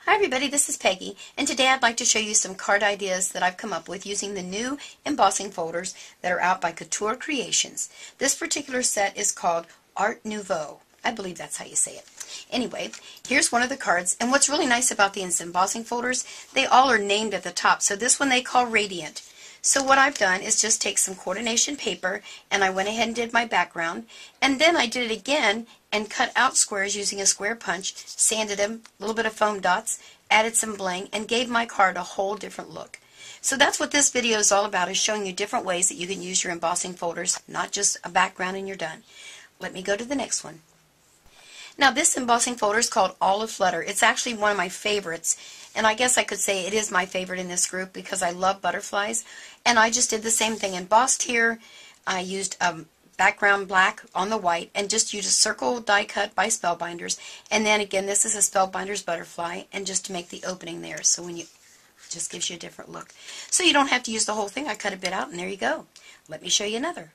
Hi everybody, this is Peggy, and today I'd like to show you some card ideas that I've come up with using the new embossing folders that are out by Couture Creations. This particular set is called Art Nouveau. I believe that's how you say it. Anyway, here's one of the cards, and what's really nice about these embossing folders, they all are named at the top. So this one they call Radiant. So what I've done is just take some coordination paper, and I went ahead and did my background, and then I did it again and cut out squares using a square punch, sanded them, a little bit of foam dots, added some bling, and gave my card a whole different look. So that's what this video is all about, is showing you different ways that you can use your embossing folders, not just a background and you're done. Let me go to the next one. Now this embossing folder is called All A Flutter. It's actually one of my favorites, and I guess I could say it is my favorite in this group because I love butterflies. And I just did the same thing, embossed here. I used background black on the white and just used a circle die cut by Spellbinders. And then again, this is a Spellbinders butterfly, and just to make the opening there, so when you just gives you a different look. So you don't have to use the whole thing. I cut a bit out, and there you go. Let me show you another.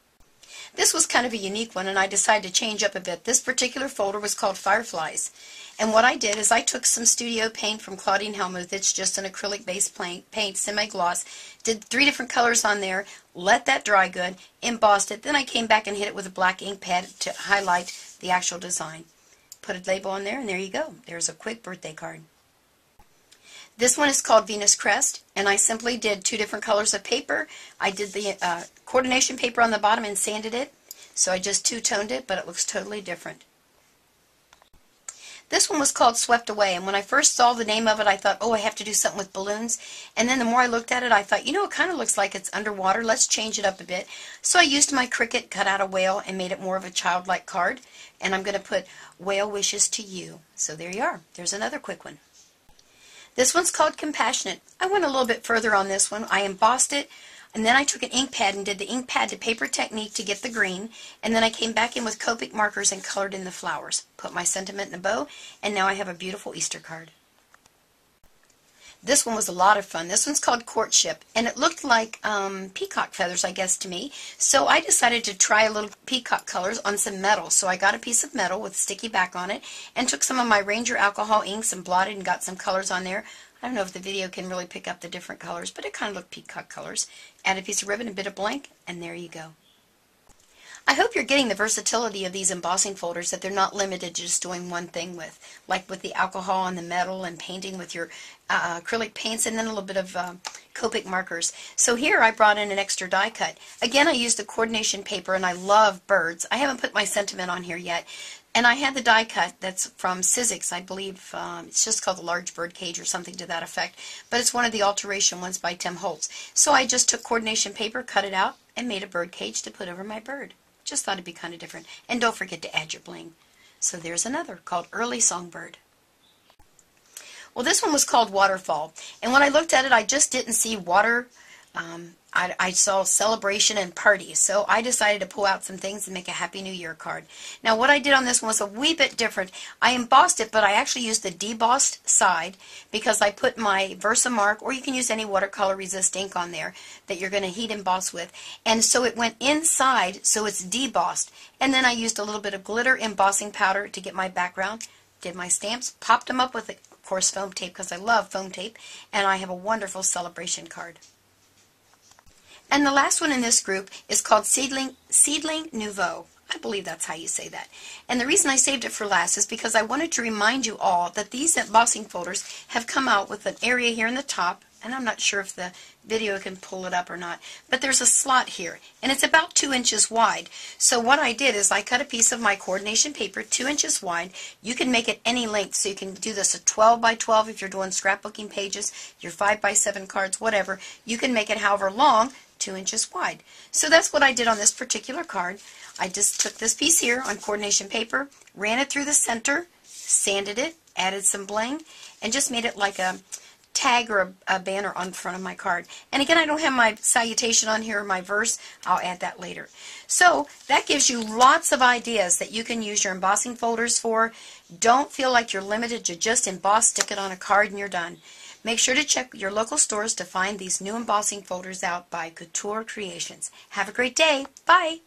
This was kind of a unique one, and I decided to change up a bit. This particular folder was called Fireflies. And what I did is I took some studio paint from Claudine Hellmuth. It's just an acrylic-based paint, semi-gloss. Did 3 different colors on there, let that dry good, embossed it. Then I came back and hit it with a black ink pad to highlight the actual design. Put a label on there, and there you go. There's a quick birthday card. This one is called Venus Crest, and I simply did 2 different colors of paper. I did the coordination paper on the bottom and sanded it, so I just two-toned it, but it looks totally different. This one was called Swept Away, and when I first saw the name of it, I thought, oh, I have to do something with balloons. And then the more I looked at it, I thought, you know, it kind of looks like it's underwater. Let's change it up a bit. So I used my Cricut, cut out a whale, and made it more of a childlike card. And I'm going to put Whale Wishes to You. So there you are. There's another quick one. This one's called Compassionate. I went a little bit further on this one. I embossed it, and then I took an ink pad and did the ink pad to paper technique to get the green, and then I came back in with Copic markers and colored in the flowers. Put my sentiment in a bow, and now I have a beautiful Easter card. This one was a lot of fun. This one's called Courtship, and it looked like peacock feathers, I guess, to me. So I decided to try a little peacock colors on some metal. So I got a piece of metal with sticky back on it and took some of my Ranger alcohol inks and blotted and got some colors on there. I don't know if the video can really pick up the different colors, but it kind of looked peacock colors. Add a piece of ribbon, a bit of blank, and there you go. I hope you're getting the versatility of these embossing folders, that they're not limited to just doing one thing with, like with the alcohol and the metal and painting with your acrylic paints, and then a little bit of Copic markers. So here I brought in an extra die cut. Again, I used the coordination paper, and I love birds. I haven't put my sentiment on here yet. And I had the die cut that's from Sizzix, I believe. It's just called the Large Bird Cage or something to that effect. But it's one of the alteration ones by Tim Holtz. So I just took coordination paper, cut it out, and made a bird cage to put over my bird. Just thought it'd be kind of different. And don't forget to add your bling. So there's another called Early Songbird. Well, this one was called Waterfall. And when I looked at it, I just didn't see water. I saw celebration and party. So I decided to pull out some things and make a Happy New Year card. Now what I did on this one was a wee bit different. I embossed it, but I actually used the debossed side because I put my Versamark, or you can use any watercolor resist ink on there that you're going to heat emboss with. And so it went inside, so it's debossed. And then I used a little bit of glitter embossing powder to get my background. Did my stamps, popped them up with, of course, foam tape because I love foam tape. And I have a wonderful celebration card. And the last one in this group is called Seedling Nouveau. I believe that's how you say that. And the reason I saved it for last is because I wanted to remind you all that these embossing folders have come out with an area here in the top, and I'm not sure if the video can pull it up or not, but there's a slot here, and it's about 2 inches wide. So what I did is I cut a piece of my coordination paper 2 inches wide. You can make it any length, so you can do this a 12 by 12 if you're doing scrapbooking pages, your 5 by 7 cards, whatever. You can make it however long, 2 inches wide. So that's what I did on this particular card. I just took this piece here on coordination paper, ran it through the center, sanded it, added some bling, and just made it like a tag or a banner on front of my card. And again, I don't have my salutation on here or my verse. I'll add that later. So that gives you lots of ideas that you can use your embossing folders for. Don't feel like you're limited to just emboss, stick it on a card, and you're done. Make sure to check your local stores to find these new embossing folders out by Couture Creations. Have a great day. Bye.